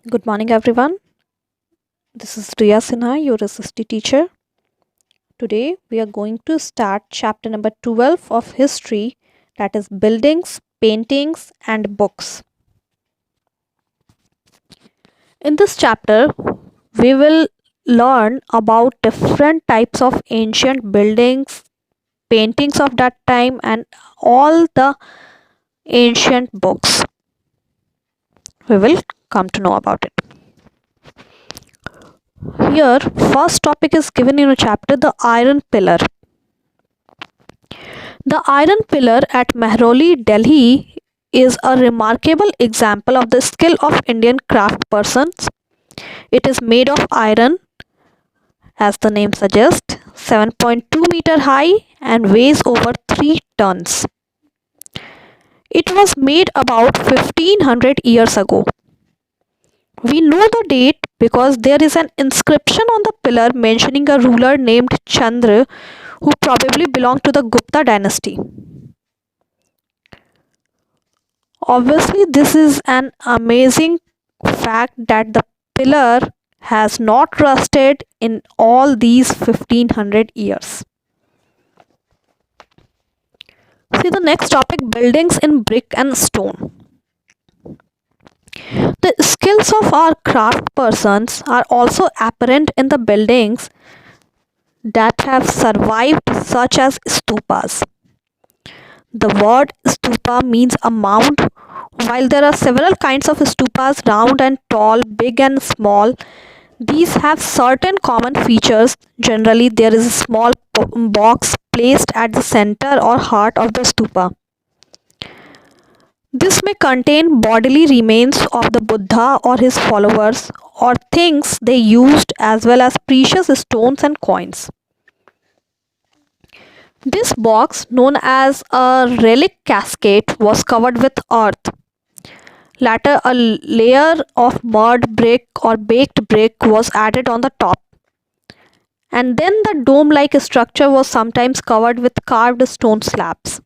Good morning, everyone. This is Riya Sinha, your SST teacher. Today, we are going to start chapter number 12 of history, that is, buildings, paintings, and books. In this chapter, we will learn about different types of ancient buildings, paintings of that time, and all the ancient books. We will come to know about it. Here, first topic is given in a chapter, the iron pillar. The iron pillar at Mehrauli, Delhi is a remarkable example of the skill of Indian craftspersons. It is made of iron, as the name suggests, 7.2-meter high and weighs over 3 tons. It was made about 1500 years ago. We know the date because there is an inscription on the pillar mentioning a ruler named Chandra who probably belonged to the Gupta dynasty. Obviously, this is an amazing fact that the pillar has not rusted in all these 1500 years. See the next topic, buildings in brick and stone. The skills of our craft persons are also apparent in the buildings that have survived, such as stupas. The word stupa means a mound. While there are several kinds of stupas, round and tall, big and small, these have certain common features. Generally, there is a small box placed at the center or heart of the stupa. This may contain bodily remains of the Buddha or his followers, or things they used, as well as precious stones and coins. This box, known as a relic casket, was covered with earth. Later, a layer of mud brick or baked brick was added on the top. And then the dome-like structure was sometimes covered with carved stone slabs.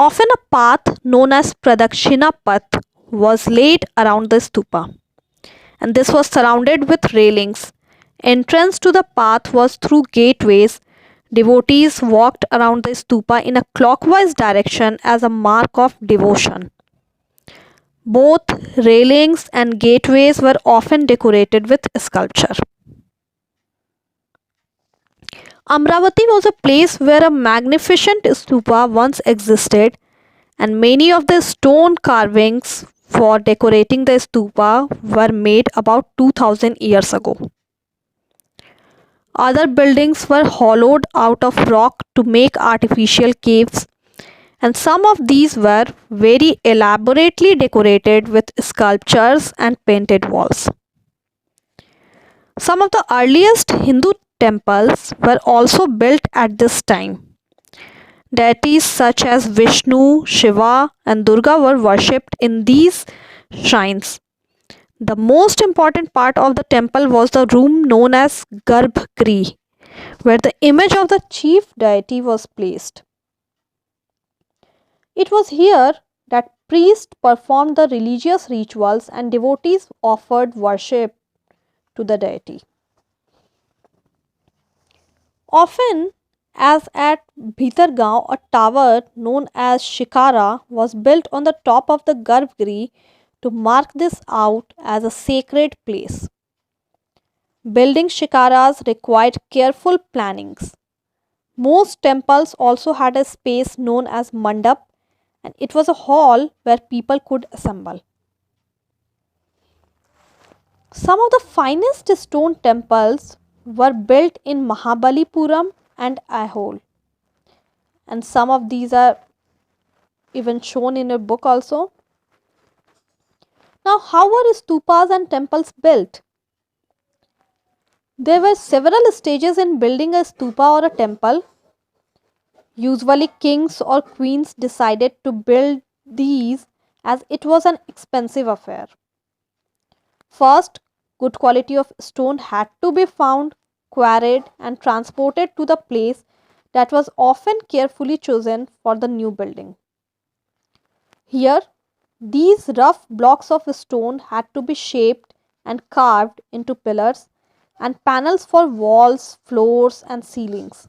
Often a path known as Pradakshina Path was laid around the stupa, and this was surrounded with railings. Entrance to the path was through gateways. Devotees walked around the stupa in a clockwise direction as a mark of devotion. Both railings and gateways were often decorated with sculpture. Amravati was a place where a magnificent stupa once existed, and many of the stone carvings for decorating the stupa were made about 2000 years ago. Other buildings were hollowed out of rock to make artificial caves, and some of these were very elaborately decorated with sculptures and painted walls. Some of the earliest Hindu temples were also built at this time. Deities such as Vishnu, Shiva, and Durga were worshipped in these shrines. The most important part of the temple was the room known as Garbhagriha, where the image of the chief deity was placed. It was here that priests performed the religious rituals and devotees offered worship to the deity. Often, as at Bhitargaon, a tower known as Shikara was built on the top of the Garbhagriha to mark this out as a sacred place. Building shikaras required careful plannings. Most temples also had a space known as mandap, and it was a hall where people could assemble. Some of the finest stone temples were built in Mahabalipuram and Aihole, and some of these are even shown in a book also. Now, how were stupas and temples built? There were several stages in building a stupa or a temple. Usually, kings or queens decided to build these as it was an expensive affair. First, good quality of stone had to be found, quarried, and transported to the place that was often carefully chosen for the new building. Here, These rough blocks of stone had to be shaped and carved into pillars and panels for walls, floors, and ceilings.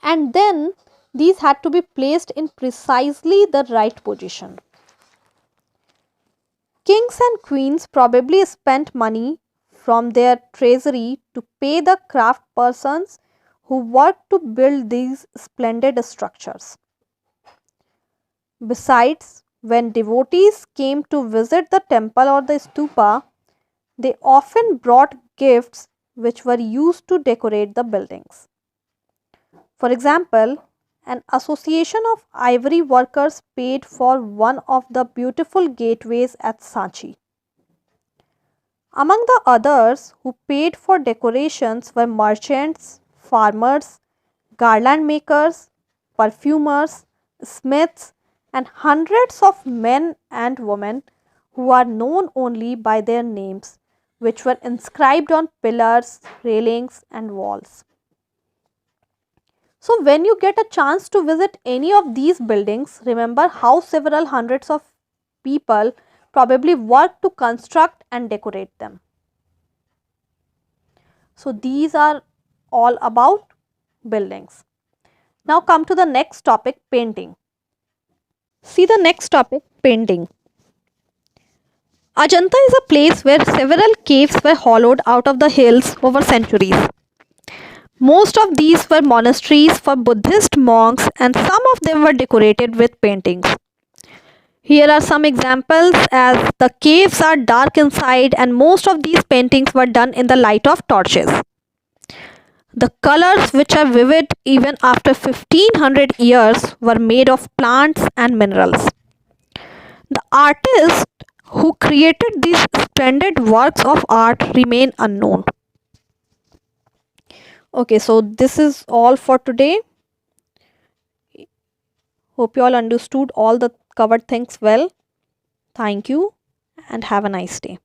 And then these had to be placed in precisely the right position. Kings and queens probably spent money from their treasury to pay the craft persons who worked to build these splendid structures. Besides, when devotees came to visit the temple or the stupa, they often brought gifts which were used to decorate the buildings. For example, an association of ivory workers paid for one of the beautiful gateways at Sanchi. Among the others who paid for decorations were merchants, farmers, garland makers, perfumers, smiths, and hundreds of men and women who are known only by their names, which were inscribed on pillars, railings, and walls. So, when you get a chance to visit any of these buildings, remember how several hundreds of people probably worked to construct and decorate them. So, these are all about buildings. Now, come to the next topic, painting. See the next topic, painting. Ajanta is a place where several caves were hollowed out of the hills over centuries. Most of these were monasteries for Buddhist monks, and some of them were decorated with paintings. Here are some examples, as the caves are dark inside and most of these paintings were done in the light of torches. The colors, which are vivid even after 1500 years, were made of plants and minerals. The artists who created these splendid works of art remain unknown. Okay, so this is all for today. Hope you all understood all the covered things well. Thank you and have a nice day.